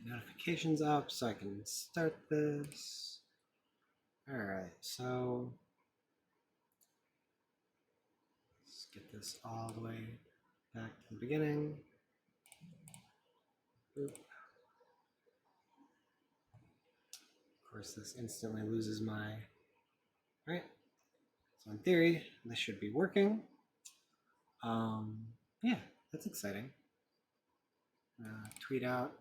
notifications up so I can start this. All right, so let's get this all the way back to the beginning. Boop. Of course, this instantly loses my, all right. So in theory, this should be working. Yeah, that's exciting. Tweet out.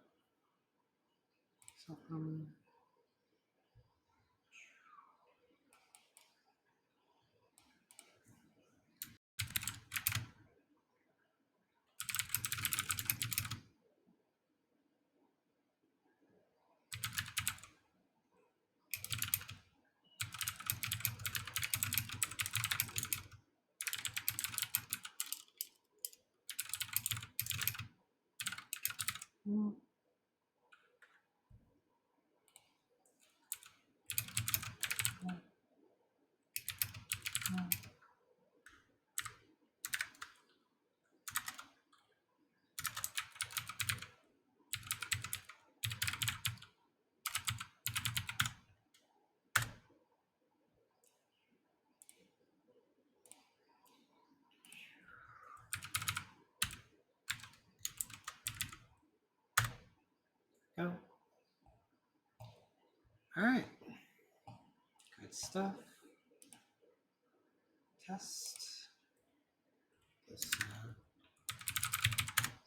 Go. All right. Good stuff. Test. Let's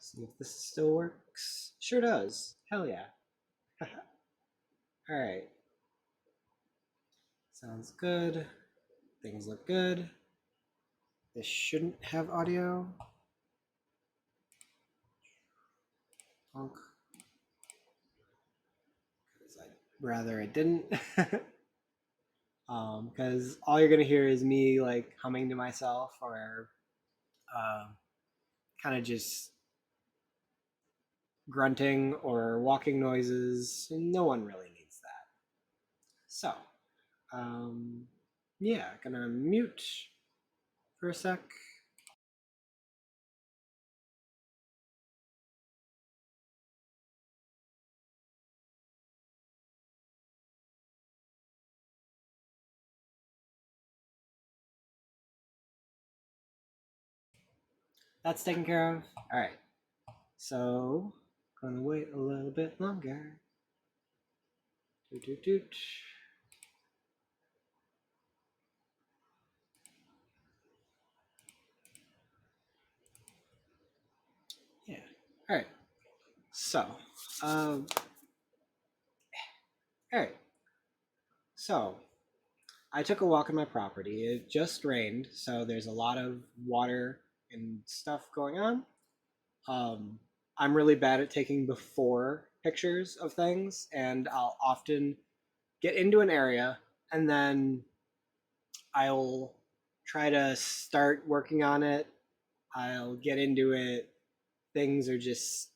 see if this still works. Sure does. Hell yeah. All right. Sounds good. Things look good. This shouldn't have audio. Honk. I'd rather it didn't. Because all you're gonna hear is me like humming to myself or kind of just grunting or walking noises. No one really needs that. So, yeah, gonna mute for a sec. That's taken care of. All right. So, gonna wait a little bit longer. Doot, doot, doot. Yeah. All right. So, all right. So, I took a walk on my property. It just rained, so there's a lot of water and stuff going on. Um, I'm really bad at taking before pictures of things, and I'll often get into an area and then I'll try to start working on it. I'll get into it. Things are just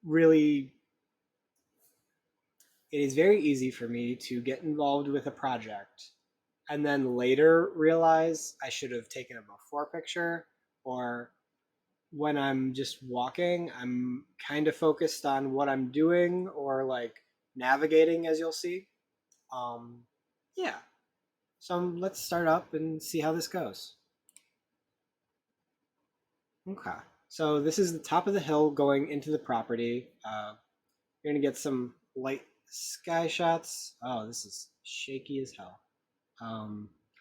really, it is very easy for me to get involved with a project and then later realize I should have taken a before picture, or when I'm just walking, I'm kind of focused on what I'm doing or like navigating, as you'll see. Um, yeah. So let's start up and see how this goes. Okay. So this is the top of the hill going into the property. You're gonna get some light sky shots. Oh, this is shaky as hell. I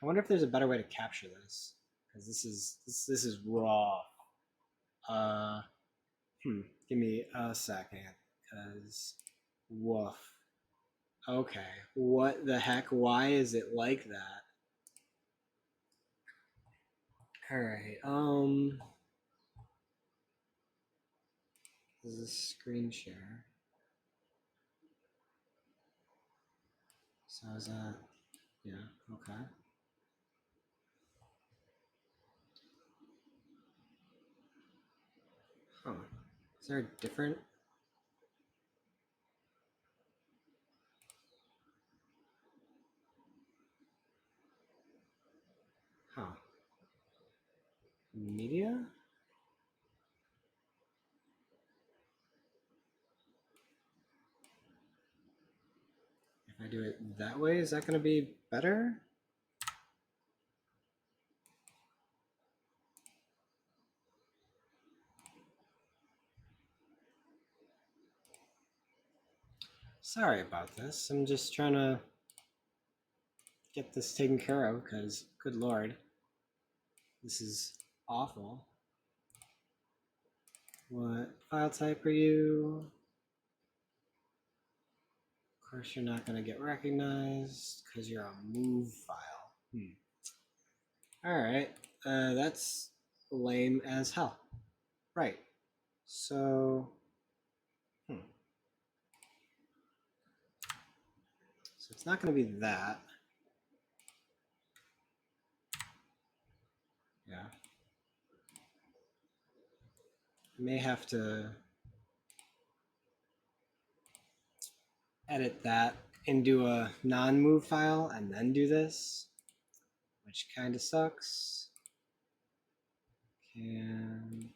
wonder if there's a better way to capture this, because this is raw. Uh, Give me a second, because woof. Okay, what the heck? Why is it like that? All right. This is a screen share. So is that? Yeah. Okay. Huh. Is there a different? Huh. Media? do it that way, is that going to be better? Sorry about this. I'm just trying to get this taken care of because, good lord, this is awful. What file type are you? Of course, you're not going to get recognized because you're a move file. All right, that's lame as hell. Right. So, so it's not going to be that. Yeah. I may have to edit that into a non-move file and then do this, which kind of sucks. Can,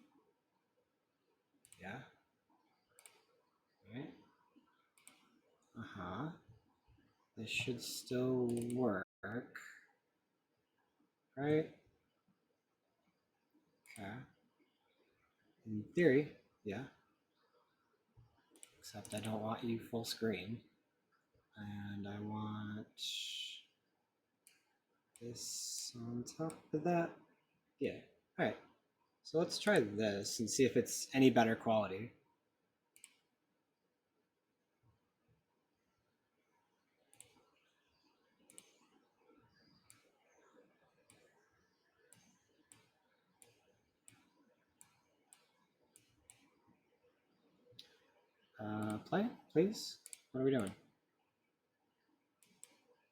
yeah. Right. This should still work, right? Okay. In theory, yeah. Except I don't want you full screen. And I want this on top of that. Yeah. All right. So let's try this and see if it's any better quality. Play, please. What are we doing?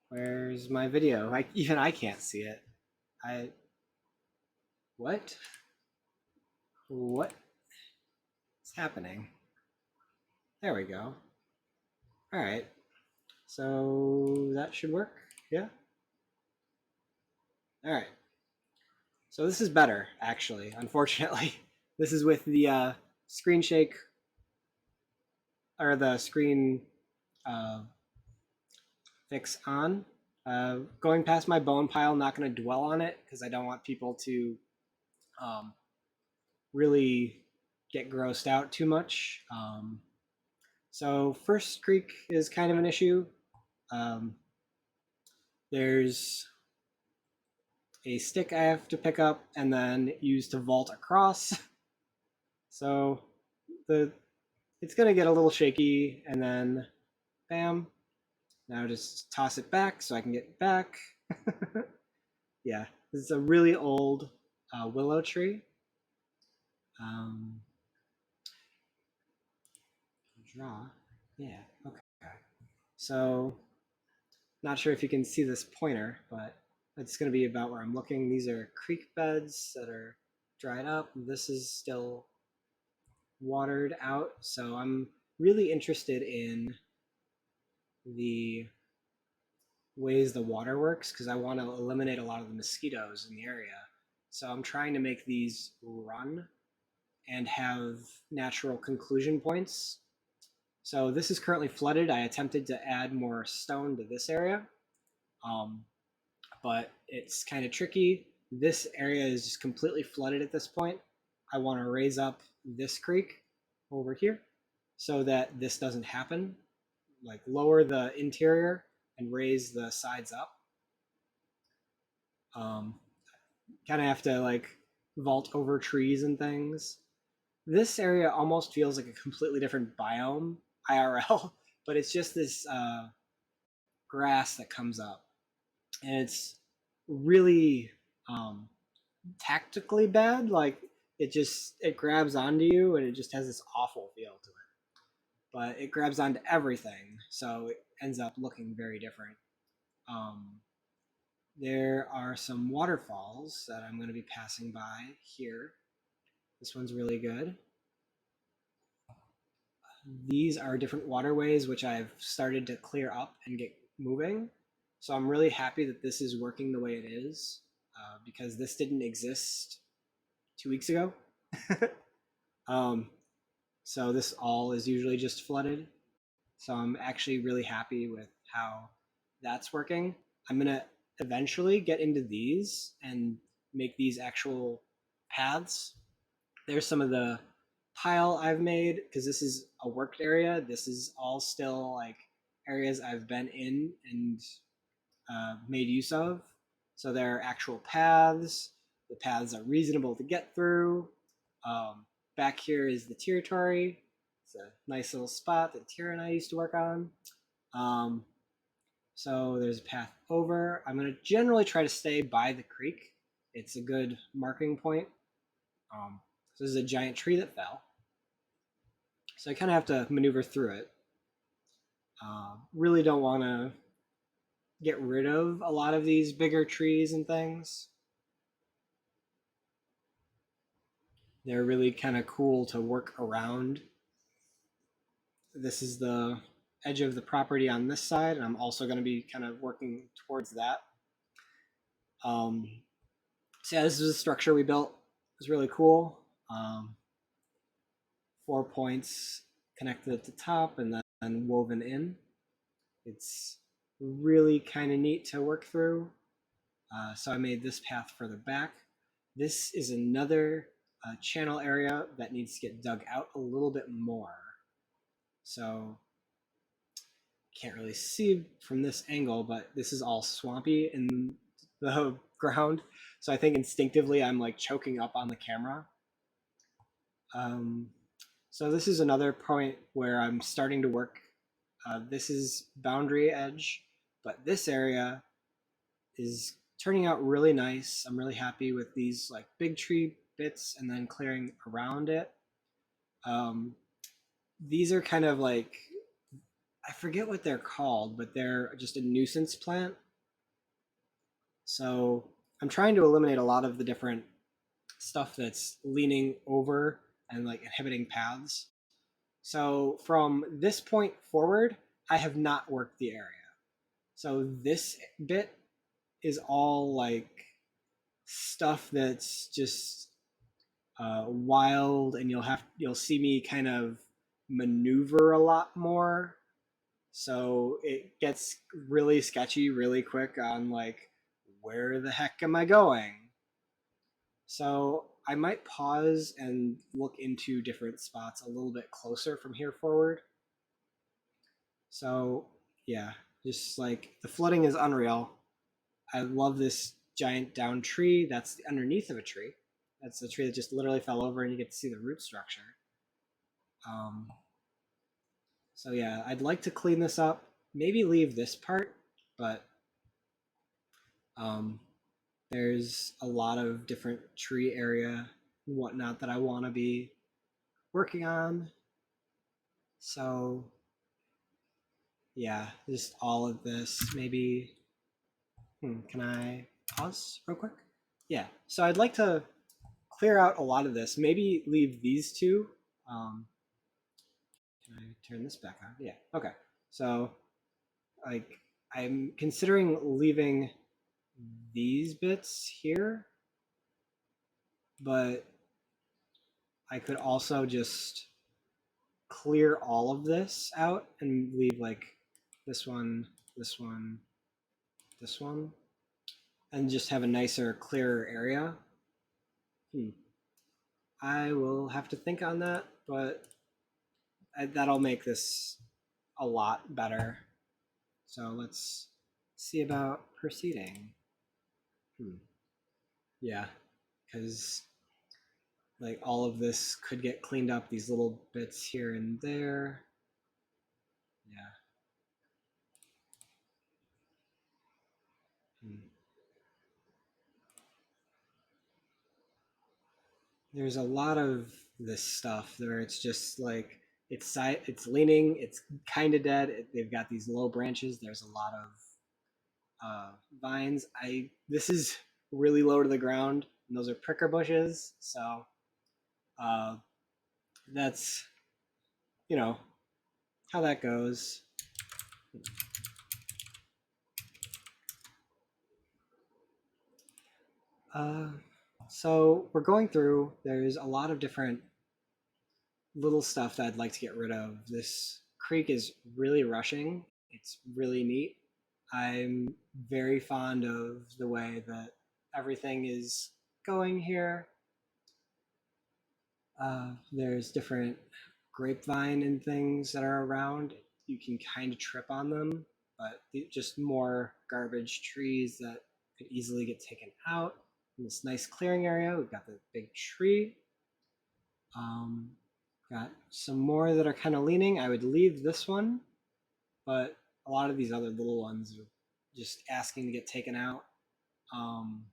Where's my video? Even I can't see it. What? What is happening? There we go. All right. So that should work. Yeah. All right. So this is better, actually. Unfortunately, this is with the screen shake or the screen fix on. Going past my bone pile, not going to dwell on it because I don't want people to really get grossed out too much. So first creek is kind of an issue. There's a stick I have to pick up and then use to vault across. So it's going to get a little shaky, and then bam. Now just toss it back so I can get back. Yeah, this is a really old willow tree. Draw. Yeah, okay. So, not sure if you can see this pointer, but it's going to be about where I'm looking. These are creek beds that are dried up. This is still watered out. So I'm really interested in the ways the water works because I want to eliminate a lot of the mosquitoes in the area. So I'm trying to make these run and have natural conclusion points. So this is currently flooded. I attempted to add more stone to this area, but it's kind of tricky. This area is just completely flooded at this point. I want to raise up this creek over here so that this doesn't happen. Like lower the interior and raise the sides up. Kind of have to like vault over trees and things. This area almost feels like a completely different biome IRL, but it's just this grass that comes up, and it's really tactically bad. Like it grabs onto you, and it just has this awful feel to it. But it grabs onto everything, so it ends up looking very different. There are some waterfalls that I'm going to be passing by here. This one's really good. These are different waterways which I've started to clear up and get moving. So I'm really happy that this is working the way it is because this didn't exist 2 weeks ago. So this all is usually just flooded. So I'm actually really happy with how that's working. I'm going to eventually get into these and make these actual paths. There's some of the tile I've made because this is a worked area. This is all still like areas I've been in and made use of. So there are actual paths. The paths are reasonable to get through. Back here is the territory. It's a nice little spot that Tira and I used to work on. So there's a path over. I'm going to generally try to stay by the creek. It's a good marking point. So this is a giant tree that fell. So I kind of have to maneuver through it. Really don't want to get rid of a lot of these bigger trees and things. They're really kind of cool to work around. This is the edge of the property on this side, and I'm also going to be kind of working towards that. So yeah, this is a structure we built. It was really cool. 4 points connected at the top and then woven in. It's really kind of neat to work through. So I made this path further back. This is another channel area that needs to get dug out a little bit more. So can't really see from this angle, but this is all swampy in the ground. So I think instinctively I'm like choking up on the camera. So this is another point where I'm starting to work. This is boundary edge, but this area is turning out really nice. I'm really happy with these like big tree bits and then clearing around it. These are kind of like, I forget what they're called, but they're just a nuisance plant. So I'm trying to eliminate a lot of the different stuff that's leaning over and like inhibiting paths. So from this point forward, I have not worked the area. So this bit is all like stuff that's just wild, and you'll see me kind of maneuver a lot more. So it gets really sketchy really quick on like, where the heck am I going? So I might pause and look into different spots a little bit closer from here forward. So yeah, just like the flooding is unreal. I love this giant down tree that's underneath of a tree. That's a tree that just literally fell over, and you get to see the root structure. So yeah, I'd like to clean this up, maybe leave this part, but there's a lot of different tree area and whatnot that I want to be working on. So yeah, just all of this. Maybe, can I pause real quick? Yeah, so I'd like to clear out a lot of this. Maybe leave these two. Can I turn this back on? Yeah, okay. So like I'm considering leaving these bits here, but I could also just clear all of this out and leave like this one, this one, this one, and just have a nicer, clearer area. I will have to think on that, but that'll make this a lot better. So let's see about proceeding. Yeah, because like all of this could get cleaned up, these little bits here and there. Yeah. There's a lot of this stuff where it's just like it's leaning, it's kind of dead. They've got these low branches. There's a lot of vines. This is really low to the ground, and those are pricker bushes. So that's how that goes. So we're going through. There's a lot of different little stuff that I'd like to get rid of. This creek is really rushing, It's really neat. I'm very fond of the way that everything is going here. There's different grapevine and things that are around. You can kind of trip on them, but just more garbage trees that could easily get taken out. In this nice clearing area, we've got the big tree. Um, got some more that are kind of leaning. I would leave this one, but a lot of these other little ones are just asking to get taken out. Um,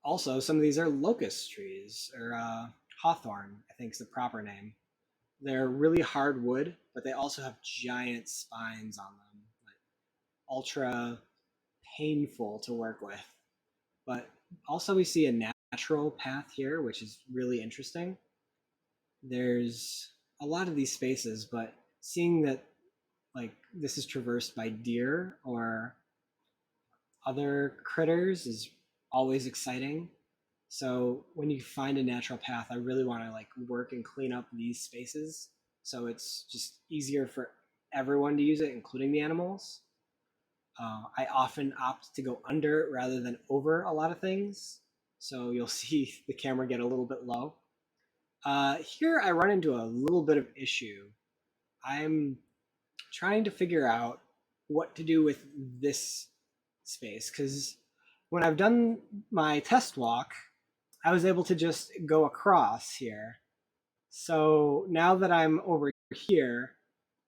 Also, some of these are locust trees or hawthorn, I think is the proper name. They're really hard wood, but they also have giant spines on them, like ultra painful to work with. But also, we see a natural path here, which is really interesting. There's a lot of these spaces, but seeing that like this is traversed by deer or other critters is always exciting. So when you find a natural path, I really want to like work and clean up these spaces so it's just easier for everyone to use it, including the animals. I often opt to go under rather than over a lot of things, so you'll see the camera get a little bit low. Here I run into a little bit of issue. I'm trying to figure out what to do with this space because when I've done my test walk, I was able to just go across here. So now that I'm over here,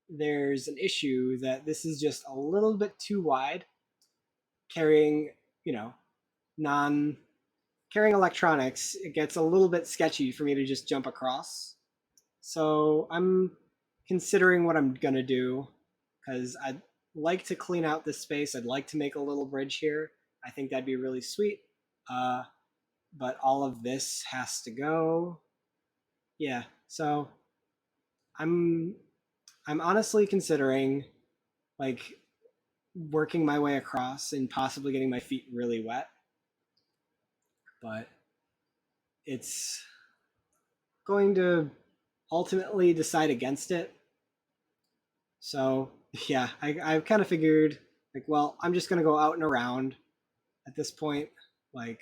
there's an issue that this is just a little bit too wide, carrying, you know, non carrying electronics. It gets a little bit sketchy for me to just jump across. So I'm considering what I'm gonna do because I'd like to clean out this space. I'd like to make a little bridge here. I think that'd be really sweet. Uh, but all of this has to go. Yeah, so I'm I'm honestly considering like working my way across and possibly getting my feet really wet, but it's going to ultimately decide against it. So yeah, I kind of figured like, well, I'm just gonna go out and around at this point. Like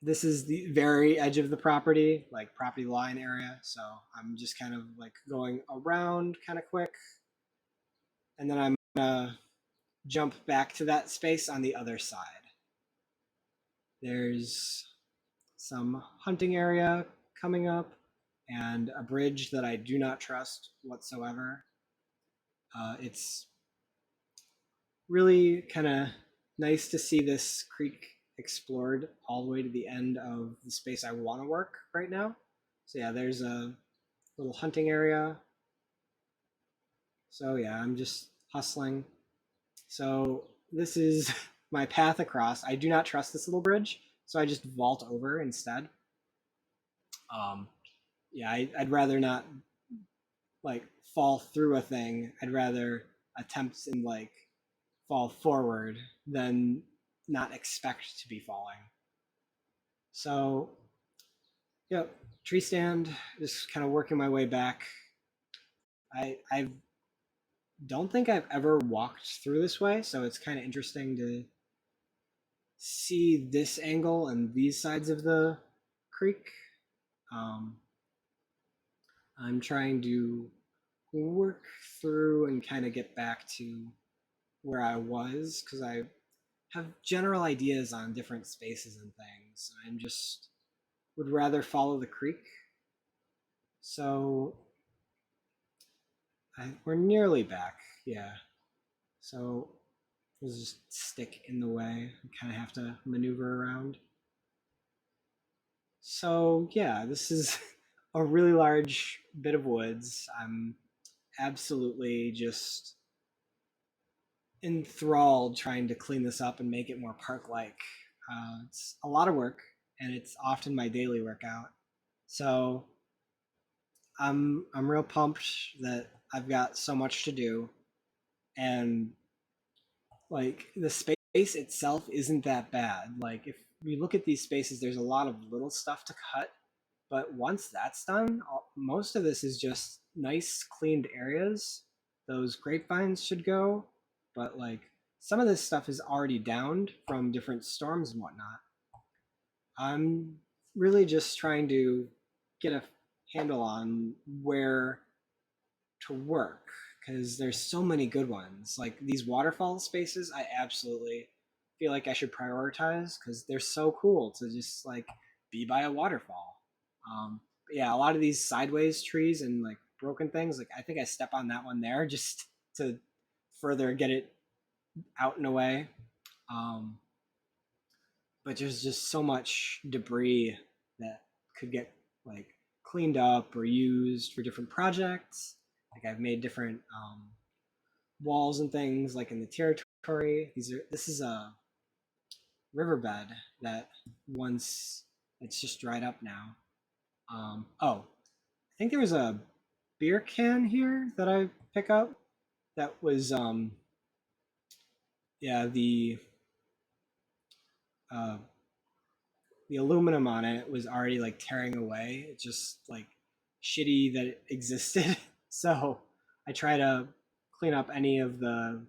this is the very edge of the property, like property line area. So I'm just kind of like going around kind of quick, and then I'm gonna jump back to that space on the other side. There's some hunting area coming up and a bridge that I do not trust whatsoever. It's really kind of nice to see this creek explored all the way to the end of the space I want to work right now. So yeah, there's a little hunting area. So yeah, I'm just hustling. So this is my path across. I do not trust this little bridge, so I just vault over instead. Um, yeah, I'd rather not like fall through a thing. I'd rather attempt and like fall forward than not expect to be falling. So, yep, tree stand, just kind of working my way back. I don't think I've ever walked through this way, so it's kind of interesting to see this angle and these sides of the creek. Um, I'm trying to work through and kind of get back to where I was because I have general ideas on different spaces and things. I'm just would rather follow the creek. So we're nearly back. Yeah. So there's just stick in the way. I kind of have to maneuver around. So yeah, this is a really large bit of woods. I'm absolutely just enthralled trying to clean this up and make it more park-like. It's a lot of work, and it's often my daily workout. So I'm real pumped that I've got so much to do, and like the space itself isn't that bad. Like if you look at these spaces, there's a lot of little stuff to cut, but once that's done, most of this is just nice cleaned areas. those grapevines should go, but like some of this stuff is already downed from different storms and whatnot. I'm really just trying to get a handle on where to work because there's so many good ones. Like these waterfall spaces, I absolutely feel like I should prioritize because they're so cool to just like be by a waterfall. But yeah, a lot of these sideways trees and like broken things, like I think I step on that one there just to further get it out and away. Um, but there's just so much debris that could get like cleaned up or used for different projects. Like I've made different walls and things like in the territory. This is a riverbed that once it's just dried up now. Oh, I think there was a beer can here that I pick up that was yeah uh, the aluminum on it was already like tearing away. It's just like shitty that it existed. So I try to clean up any of the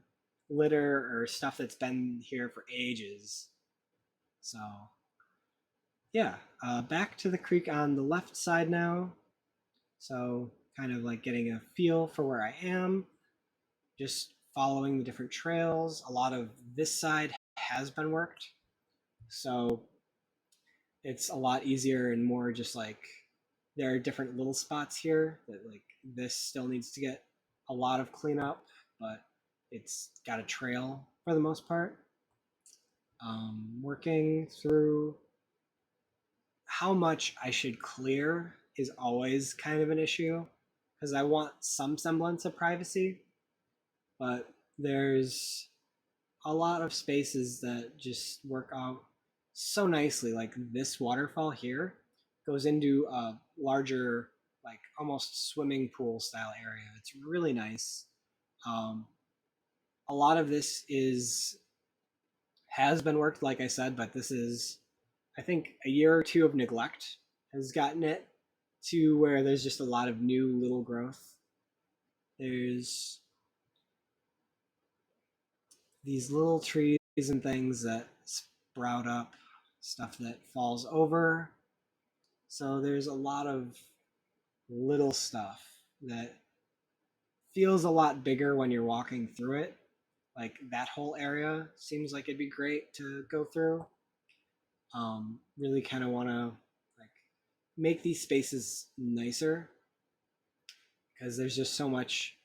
litter or stuff that's been here for ages. So yeah, back to the creek on the left side now. So kind of like getting a feel for where I am, just following the different trails. A lot of this side has been worked. So it's a lot easier and more just like there are different little spots here that like this still needs to get a lot of cleanup, but it's got a trail for the most part. Working through how much I should clear is always kind of an issue because I want some semblance of privacy, but there's a lot of spaces that just work out so nicely. Like this waterfall here goes into a larger, like almost swimming pool style area. It's really nice. Um, a lot of this is has been worked, like I said, but this is, I think, a year or two of neglect has gotten it to where there's just a lot of new little growth. There's these little trees and things that sprout up, stuff that falls over. So there's a lot of little stuff that feels a lot bigger when you're walking through it. Like that whole area seems like it'd be great to go through. Really kind of want to like make these spaces nicer because there's just so much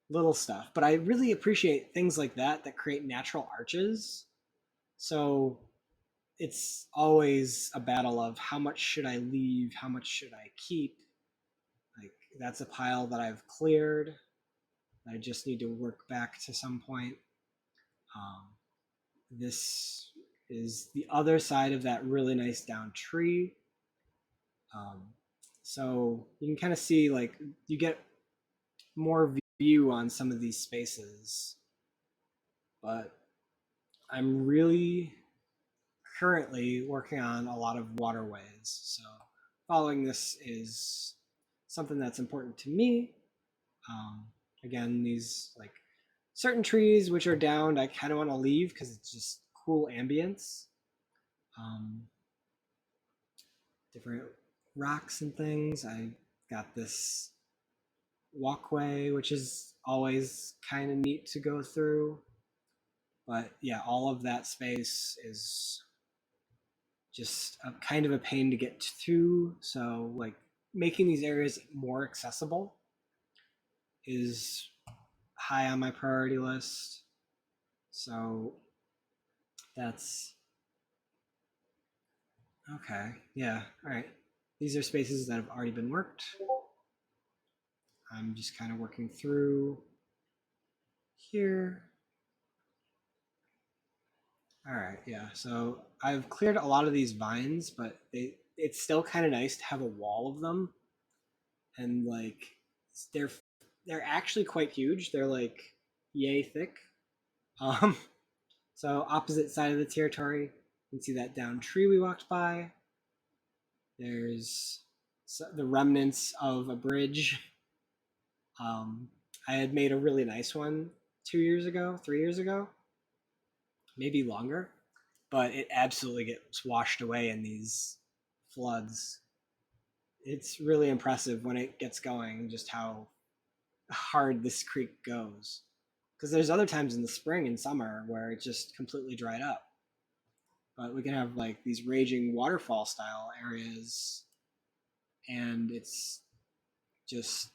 little stuff. But I really appreciate things like that that create natural arches. So it's always a battle of how much should I leave, how much should I keep. Like that's a pile that I've cleared. I just need to work back to some point. Um, this is the other side of that really nice down tree. Um, so you can kind of see like you get more view on some of these spaces, but I'm really currently working on a lot of waterways. So following this is something that's important to me. Um, Again, these like certain trees which are downed, I kind of want to leave because it's just cool ambience. Um, Different rocks and things. I got this walkway, which is always kind of neat to go through. But yeah, all of that space is just a kind of a pain to get to. So like making these areas more accessible is high on my priority list. So that's okay. Yeah. All right. These are spaces that have already been worked. I'm just kind of working through here. All right. Yeah. So I've cleared a lot of these vines, but it's still kind of nice to have a wall of them. And like they're they're actually quite huge. They're like yay thick. Um, so opposite side of the territory, you can see that down tree we walked by. There's the remnants of a bridge. I had made a really nice one 2 years ago, 3 years ago, maybe longer, but it absolutely gets washed away in these floods. It's really impressive when it gets going, just how hard this creek goes. Because there's other times in the spring and summer where it just completely dried up. But we can have like these raging waterfall style areas, and it's just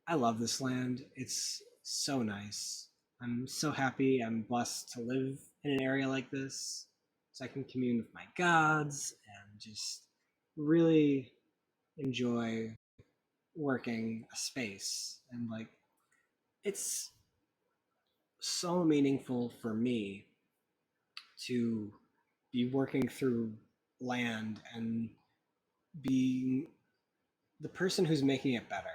I love this land. It's so nice. I'm so happy I'm blessed to live in an area like this so I can commune with my gods and just really enjoy working a space. And like, it's so meaningful for me to be working through land and being the person who's making it better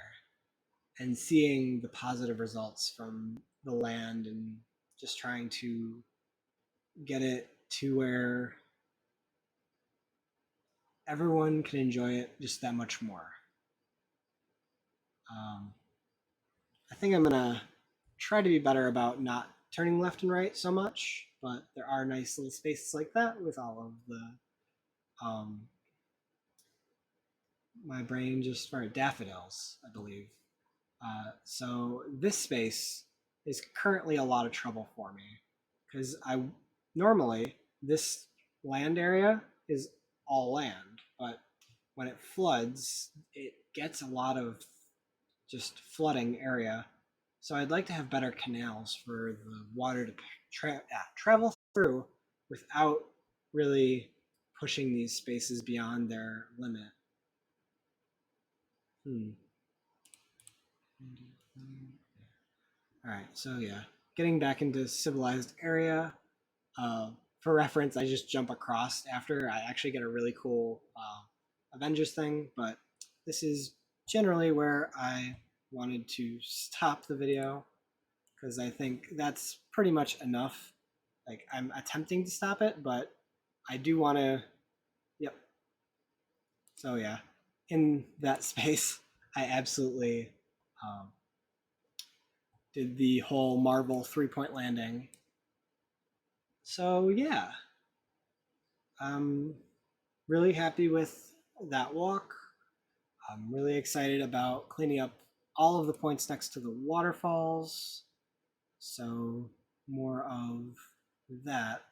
and seeing the positive results from the land and just trying to get it to where everyone can enjoy it just that much more. Um, I think I'm gonna try to be better about not turning left and right so much, but there are nice little spaces like that with all of the my brain just for daffodils, I believe. So this space is currently a lot of trouble for me because I normally this land area is all land, but when it floods, it gets a lot of just flooding area. So I'd like to have better canals for the water to travel through without really pushing these spaces beyond their limit. Hmm. All right, so yeah, getting back into civilized area. Uh, for reference, I just jump across after I actually get a really cool Avengers thing, but this is generally where I wanted to stop the video because I think that's pretty much enough. Like I'm attempting to stop it, but I do want to. Yep. So yeah, in that space, I absolutely um, did the whole Marvel 3 point landing. So yeah, I'm really happy with that walk. I'm really excited about cleaning up all of the points next to the waterfalls. So more of that.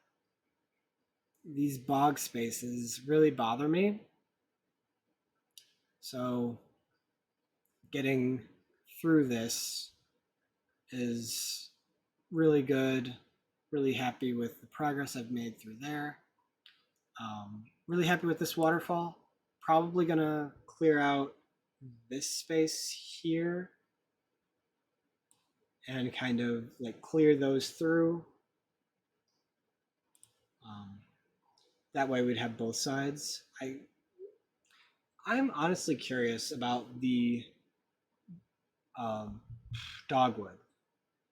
These bog spaces really bother me. So getting through this is really good. Really happy with the progress I've made through there. Really happy with this waterfall. Probably gonna clear out this space here and kind of like clear those through. Um, that way we'd have both sides. I'm honestly curious about the um, dogwood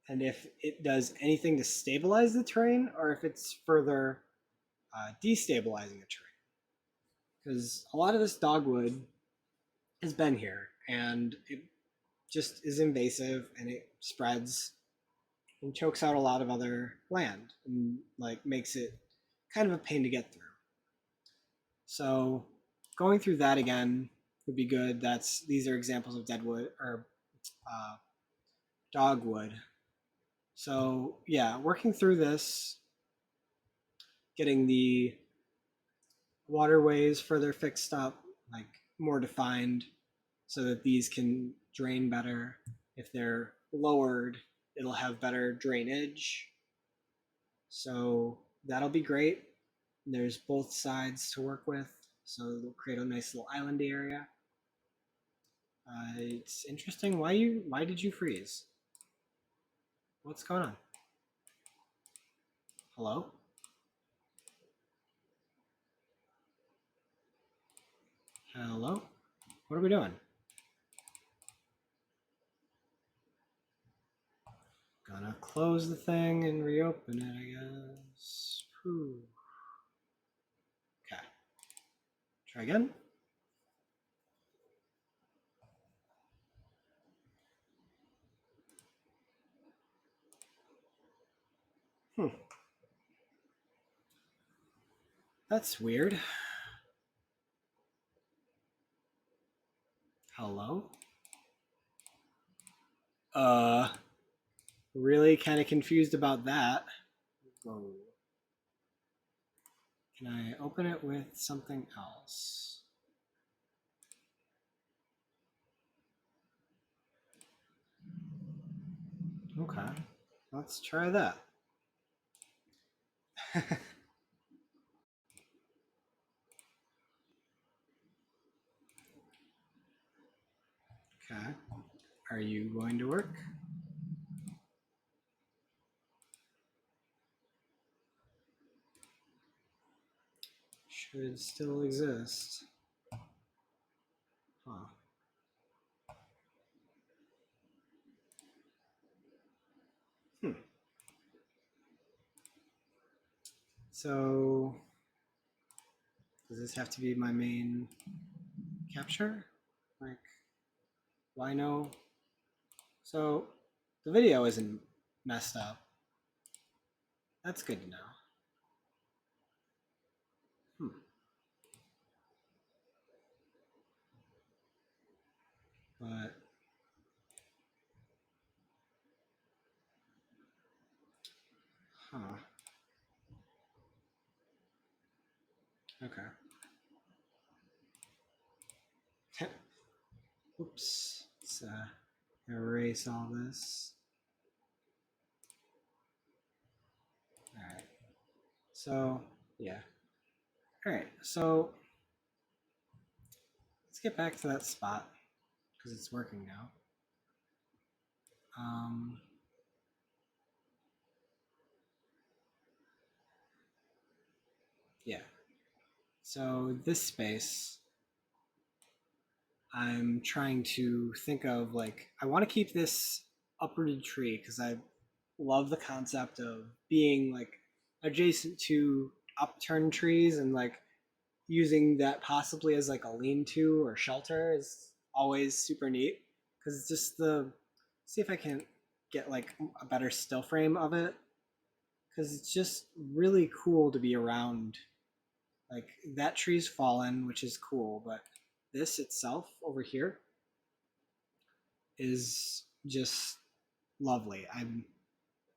and if it does anything to stabilize the terrain or if it's further destabilizing the terrain. Because a lot of this dogwood has been here and it just is invasive and it spreads and chokes out a lot of other land and like makes it kind of a pain to get through. So going through that again would be good. These are examples of deadwood or uh, dogwood. So yeah, working through this, getting the waterways further fixed up, like more defined, so that these can drain better. If they're lowered, it'll have better drainage. So that'll be great. There's both sides to work with, so it'll create a nice little islandy area. It's interesting. Why did you freeze? What's going on? Hello? Hello? What are we doing? Gonna close the thing and reopen it, I guess. Whew. Okay. Try again. Hmm. That's weird. Hello? Uh, really kind of confused about that. Whoa. Can I open it with something else? Okay, let's try that. Okay, are you going to work? Should still exist. Huh. Hmm. So, does this have to be my main capture? Like, why no? So, the video isn't messed up. That's good to know. Hmm. But, huh. Okay. Oops. Let's erase all this. All right. So, yeah. All right. So, let's get back to that spot because it's working now. Um, yeah. So, this space, I'm trying to think of like, I want to keep this uprooted tree because I love the concept of being like adjacent to upturned trees and like using that possibly as like a lean-to or shelter is always super neat because it's just the see if I can get like a better still frame of it because it's just really cool to be around. Like that tree's fallen, which is cool, but this itself over here is just lovely. I'm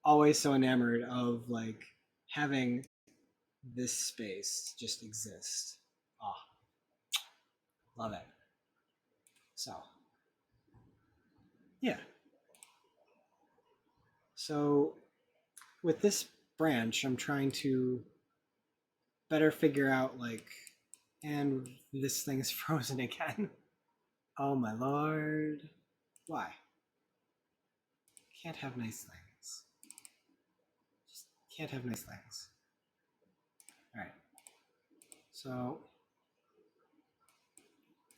always so enamored of like having this space just exist. Oh, love it. So, yeah. So, with this branch, I'm trying to better figure out like, and this thing is frozen again. Oh my lord. Why? Can't have nice things. Just can't have nice things. All right. So,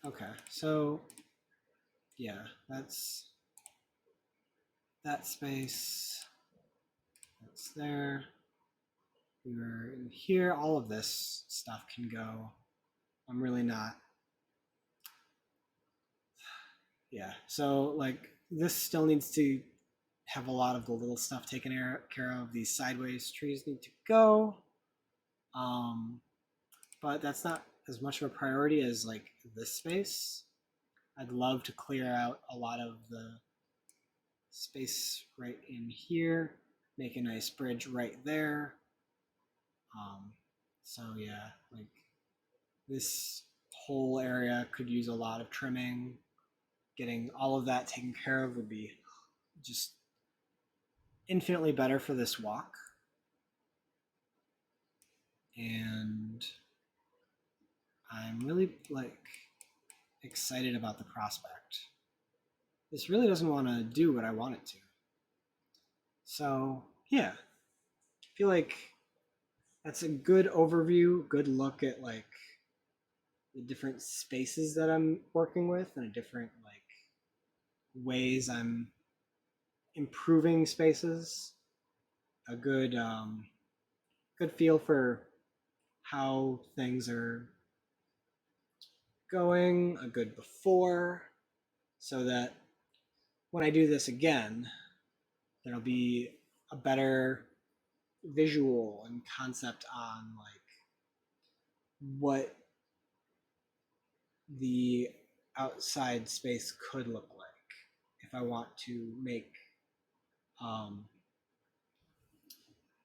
okay. So, yeah, that's that space. That's there. We were in here. All of this stuff can go. I'm really not. Yeah. So, like, this still needs to have a lot of the little stuff taken care of. These sideways trees need to go. Um, but that's not as much of a priority as like this space. I'd love to clear out a lot of the space right in here, make a nice bridge right there. Um, so yeah, like this whole area could use a lot of trimming. Getting all of that taken care of would be just infinitely better for this walk. And I'm really like excited about the prospect. This really doesn't want to do what I want it to. So, yeah, I feel like that's a good overview, good look at like the different spaces that I'm working with and the different like ways I'm improving spaces. A good feel for how things are going, a good before, so that when I do this again, there'll be a better visual and concept on like what the outside space could look like if I want to make um,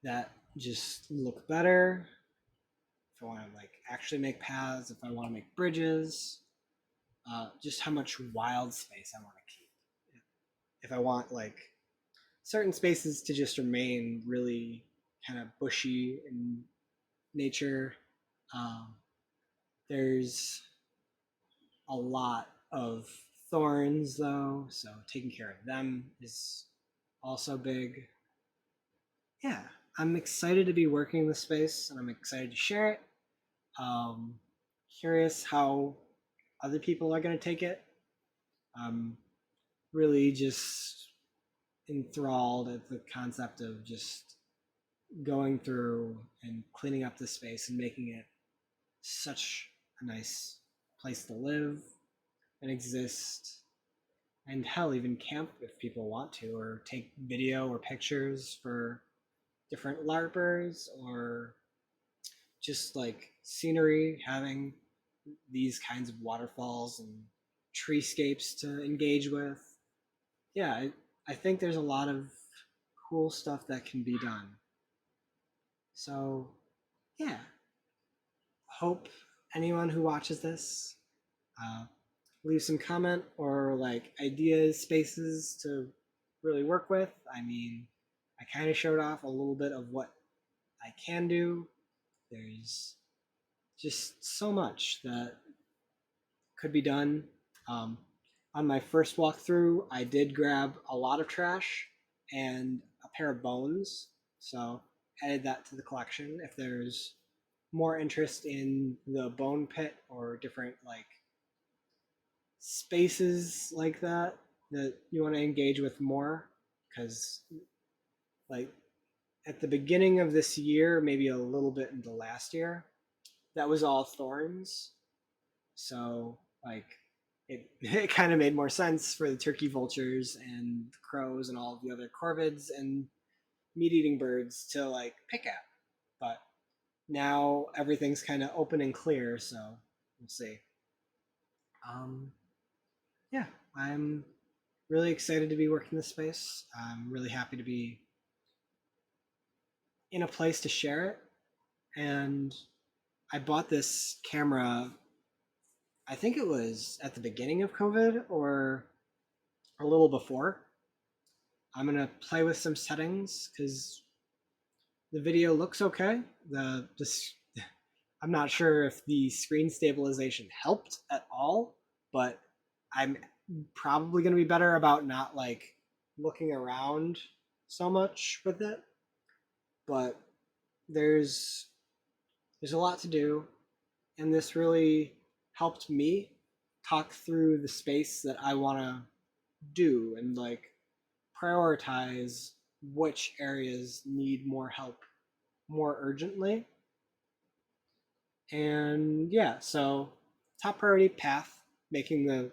that just look better. If I want to like actually make paths, if I want to make bridges, just how much wild space I want to keep. If I want like certain spaces to just remain really kind of bushy in nature, um, there's a lot of thorns though, so taking care of them is also big. Yeah, I'm excited to be working in this space and I'm excited to share it. Um, Curious how other people are going to take it. I'm really just enthralled at the concept of just going through and cleaning up the space and making it such a nice place to live and exist, and hell, even camp if people want to, or take video or pictures for different larpers, or just like scenery, having these kinds of waterfalls and treescapes to engage with. Yeah, I think there's a lot of cool stuff that can be done. So, yeah, hope anyone who watches this uh, leave some comment or like ideas, spaces to really work with. I mean, I kind of showed off a little bit of what I can do. There's just so much that could be done. Um, on my first walkthrough, I did grab a lot of trash and a pair of bones, so added that to the collection. If there's more interest in the bone pit or different like spaces like that that you want to engage with more, because like at the beginning of this year, maybe a little bit into last year, that was all thorns. So like it kind of made more sense for the turkey vultures and the crows and all of the other corvids and meat eating birds to like pick at. But now everything's kind of open and clear, so we'll see. Um, yeah, I'm really excited to be working this space. I'm really happy to be in a place to share it. And I bought this camera, I think it was at the beginning of COVID or a little before. I'm going to play with some settings because the video looks okay. I'm not sure if the screen stabilization helped at all, but I'm probably going to be better about not like looking around so much with it. But there's there's a lot to do, and this really helped me talk through the space that I want to do and like prioritize which areas need more help more urgently. And yeah, so top priority path, making the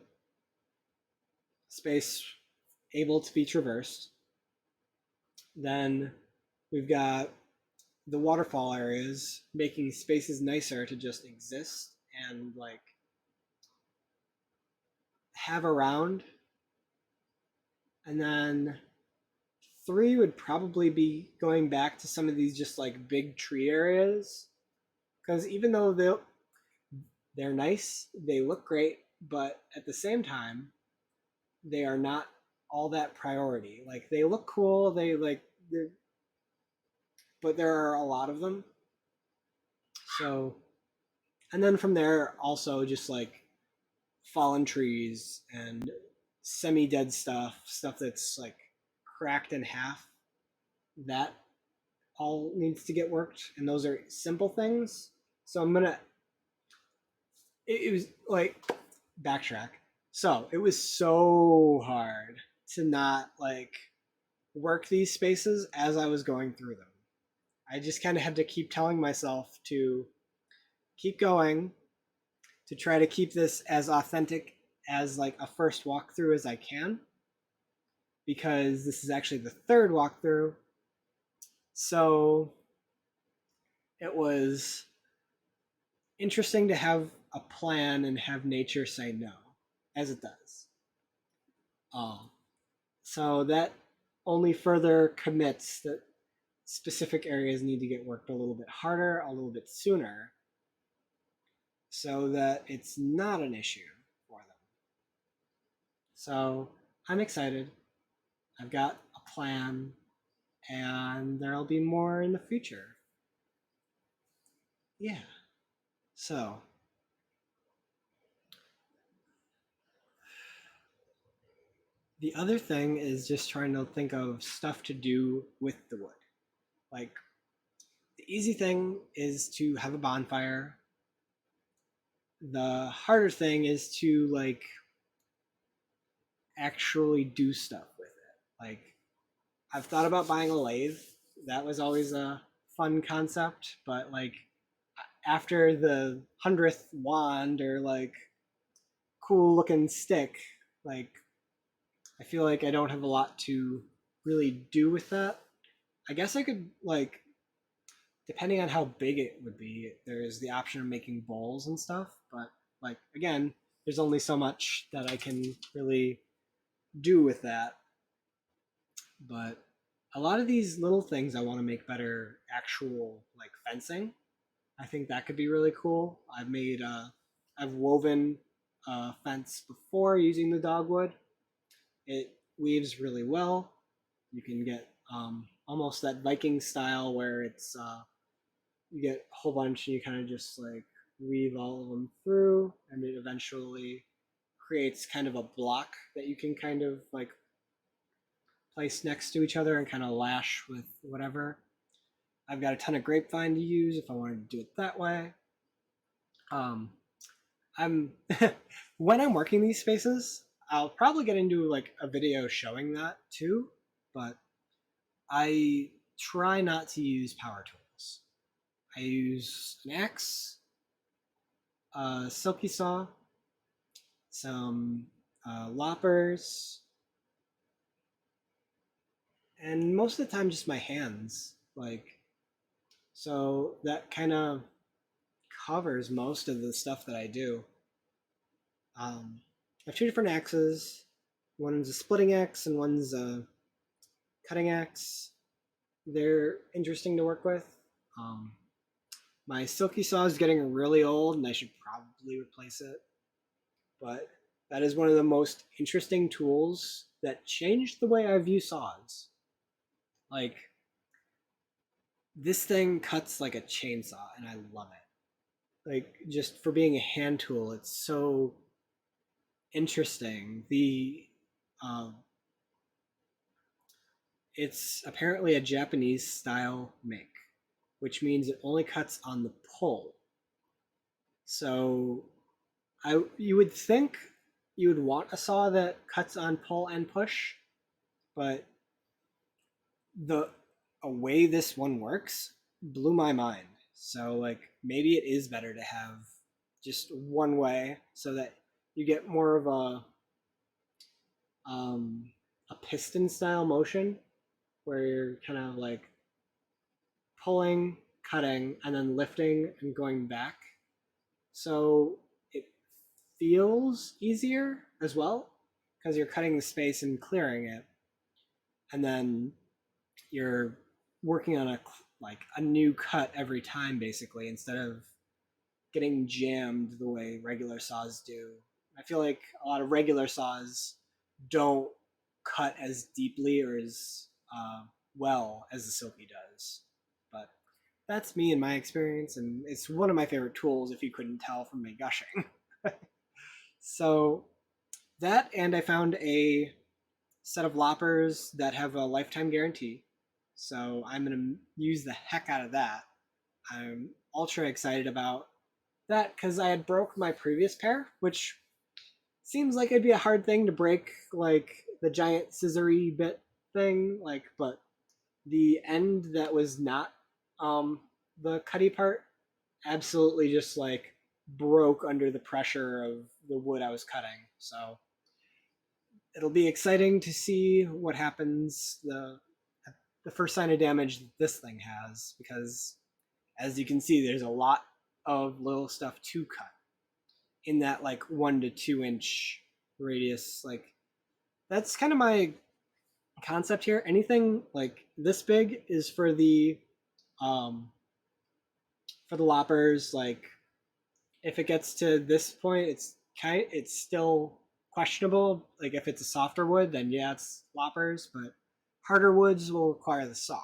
space able to be traversed. Then we've got the waterfall areas, making spaces nicer to just exist and like have around. And then three would probably be going back to some of these just like big tree areas, because even though they're nice, they look great, but at the same time, they are not all that priority. Like they look cool, but there are a lot of them. So, and then from there, also just like fallen trees and semi-dead stuff that's like cracked in half. That all needs to get worked, and those are simple things. So I'm gonna. It was like backtrack. So it was so hard to not like work these spaces as I was going through them. I just kind of had to keep telling myself to keep going, to try to keep this as authentic as like a first walkthrough as I can, because this is actually the third walkthrough. So it was interesting to have a plan and have nature say no, as it does. Um, so that only further commits that specific areas need to get worked a little bit harder, a little bit sooner, so that it's not an issue for them. So I'm excited. I've got a plan, and there'll be more in the future. Yeah. So the other thing is just trying to think of stuff to do with the wood. Like, the easy thing is to have a bonfire. The harder thing is to like actually do stuff with it. Like, I've thought about buying a lathe. That was always a fun concept, but like after the 100th wand or like cool looking stick, like I feel like I don't have a lot to really do with that. I guess I could like, depending on how big it would be, there is the option of making bowls and stuff, but like again, there's only so much that I can really do with that. But a lot of these little things I want to make better actual like fencing. I think that could be really cool. I've woven a fence before using the dogwood. It weaves really well. You can get almost that Viking style where it's you get a whole bunch and you kind of just like weave all of them through, and it eventually creates kind of a block that you can kind of like place next to each other and kind of lash with whatever. I've got a ton of grapevine to use if I wanted to do it that way. Um, I'm when I'm working these spaces, I'll probably get into like a video showing that too, but I try not to use power tools. I use an axe, a silky saw, some loppers, and most of the time just my hands. Like, so that kind of covers most of the stuff that I do. I have two different axes. One's a splitting axe and one's a cutting axe. They're interesting to work with. Um, my silky saw is getting really old and I should probably replace it. But that is one of the most interesting tools that changed the way I view saws. Like, this thing cuts like a chainsaw and I love it. Like, just for being a hand tool, it's so interesting. Um, it's apparently a Japanese style make, which means it only cuts on the pull. So you would think you would want a saw that cuts on pull and push, but the a way this one works blew my mind. So like maybe it is better to have just one way so that you get more of a piston style motion where you're kind of like pulling, cutting, and then lifting and going back. So it feels easier as well because you're cutting the space and clearing it, and then you're working on a new cut every time basically instead of getting jammed the way regular saws do. I feel like a lot of regular saws don't cut as deeply or as well as the Silky does. But that's me and my experience, and it's one of my favorite tools if you couldn't tell from me gushing. So that, and I found a set of loppers that have a lifetime guarantee. So I'm going to use the heck out of that. I'm ultra excited about that because I had broke my previous pair, which seems like it'd be a hard thing to break, like the giant scissory bit thing. Like, but the end that was not um, the cutty part absolutely just like broke under the pressure of the wood I was cutting. So it'll be exciting to see what happens the first sign of damage that this thing has, because as you can see, there's a lot of little stuff to cut in that like 1 to 2 inch radius. Like that's kind of my concept here. Anything like this big is um for the loppers. Like if it gets to this point, it's still questionable. Like if it's a softer wood, then yeah, it's loppers, but harder woods will require the saw.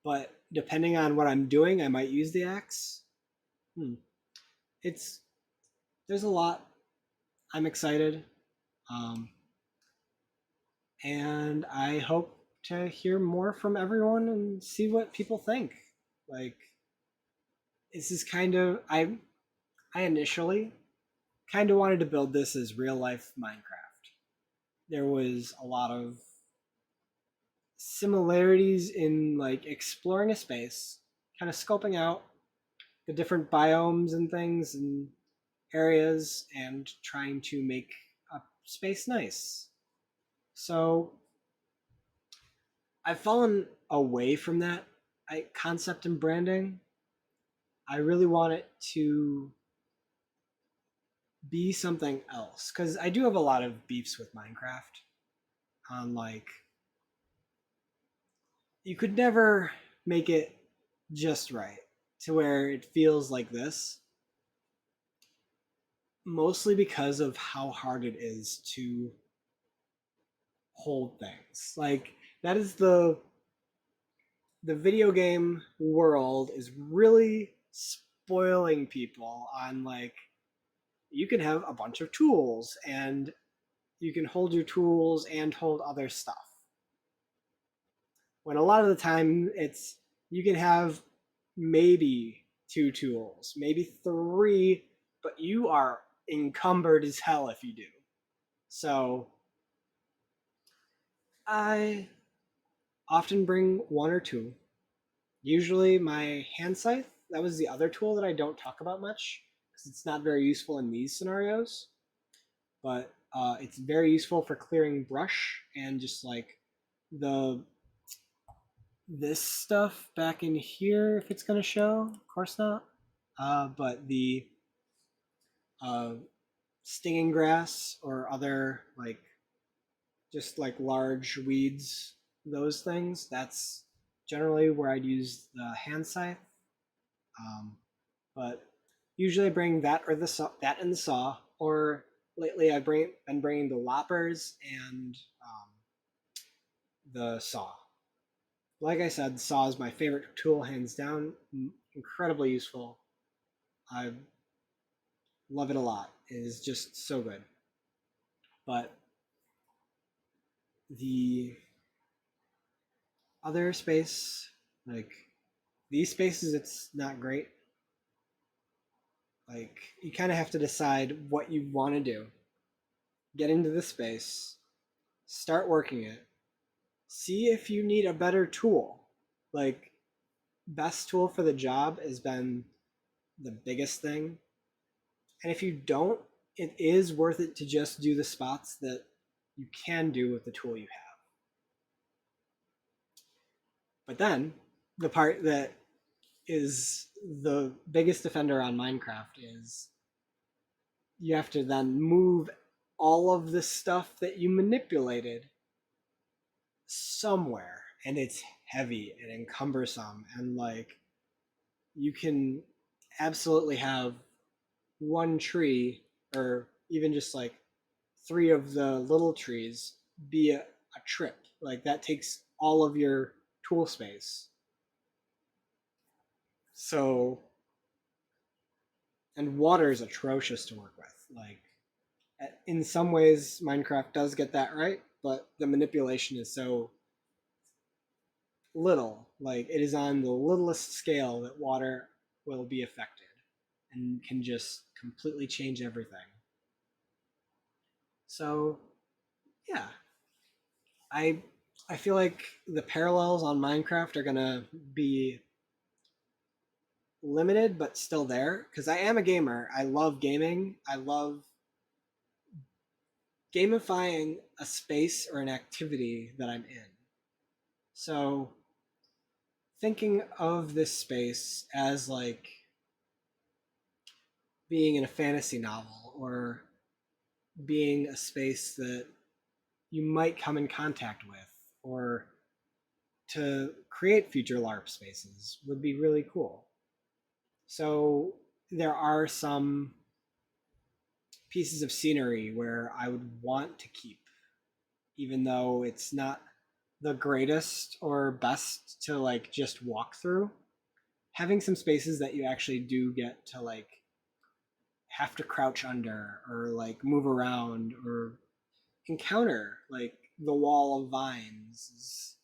But depending on what I'm doing, I might use the axe. Hmm. It's there's a lot. I'm excited, um, and I hope to hear more from everyone and see what people think. Like this is kind of I initially kind of wanted to build this as real life Minecraft. There was a lot of similarities in like exploring a space, kind of scoping out the different biomes and things and areas and trying to make a space nice. So I've fallen away from that concept and branding. I really want it to be something else because I do have a lot of beefs with Minecraft on like you could never make it just right to where it feels like this, mostly because of how hard it is to hold things. Like that is the video game world is really spoiling people on like you can have a bunch of tools and you can hold your tools and hold other stuff. When a lot of the time it's you can have maybe 2 tools, maybe 3, but you are encumbered as hell if you do. So I often bring 1 or 2. Usually my hand scythe, that was the other tool that I don't talk about much because it's not very useful in these scenarios, but it's very useful for clearing brush and just like the this stuff back in here if it's going to show. Of course not. But the uh, stinging grass or other like just like large weeds, those things, that's generally where I'd use the hand scythe. Um, but usually I bring that or the saw, that and the saw, or lately I've been bringing the loppers and the saw. Like I said, the saw is my favorite tool, hands down. Incredibly useful. I love it a lot. It is just so good. But the other space, like these spaces, it's not great. Like you kind of have to decide what you want to do. Get into the space, start working it, see if you need a better tool. Like best tool for the job has been the biggest thing. And if you don't, it is worth it to just do the spots that you can do with the tool you have. But then the part that is the biggest offender on Minecraft is you have to then move all of the stuff that you manipulated somewhere, and it's heavy and cumbersome, and like you can absolutely have 1 tree or even just like 3 of the little trees be a trip. Like that takes all of your tool space. So, and water is atrocious to work with. Like, in some ways, Minecraft does get that right, but the manipulation is so little. Like, it is on the littlest scale that water will be affected and can just completely change everything. So, yeah, I I feel like the parallels on Minecraft are gonna be limited, but still there because I am a gamer. I love gaming. I love gamifying a space or an activity that I'm in. So thinking of this space as like being in a fantasy novel or being a space that you might come in contact with or to create future LARP spaces would be really cool. So there are some pieces of scenery where I would want to keep, even though it's not the greatest or best to like just walk through. Having some spaces that you actually do get to like have to crouch under or like move around or encounter like the wall of vines is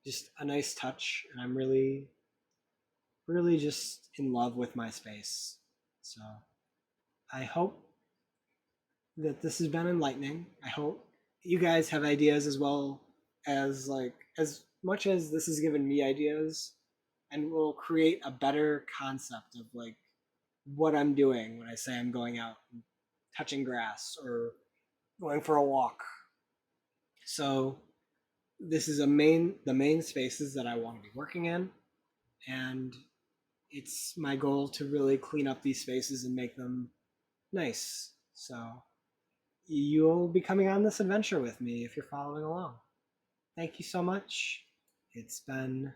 just a nice touch, and I'm really just in love with my space. So I hope that this has been enlightening. I hope you guys have ideas as well, as like as much as this has given me ideas, and will create a better concept of like what I'm doing when I say I'm going out and touching grass or going for a walk. So this is the main spaces that I want to be working in, and it's my goal to really clean up these spaces and make them nice. So you'll be coming on this adventure with me if you're following along. Thank you so much. It's been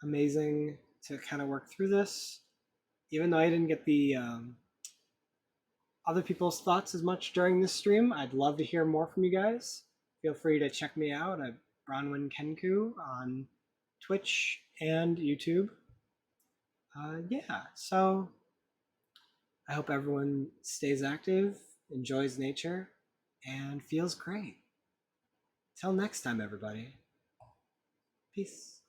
amazing to kind of work through this, even though I didn't get the other people's thoughts as much during this stream. I'd love to hear more from you guys. Feel free to check me out at Bronwyn Kenku on Twitch and YouTube. Yeah, so I hope everyone stays active, enjoys nature, and feels great. Till next time, everybody. Peace.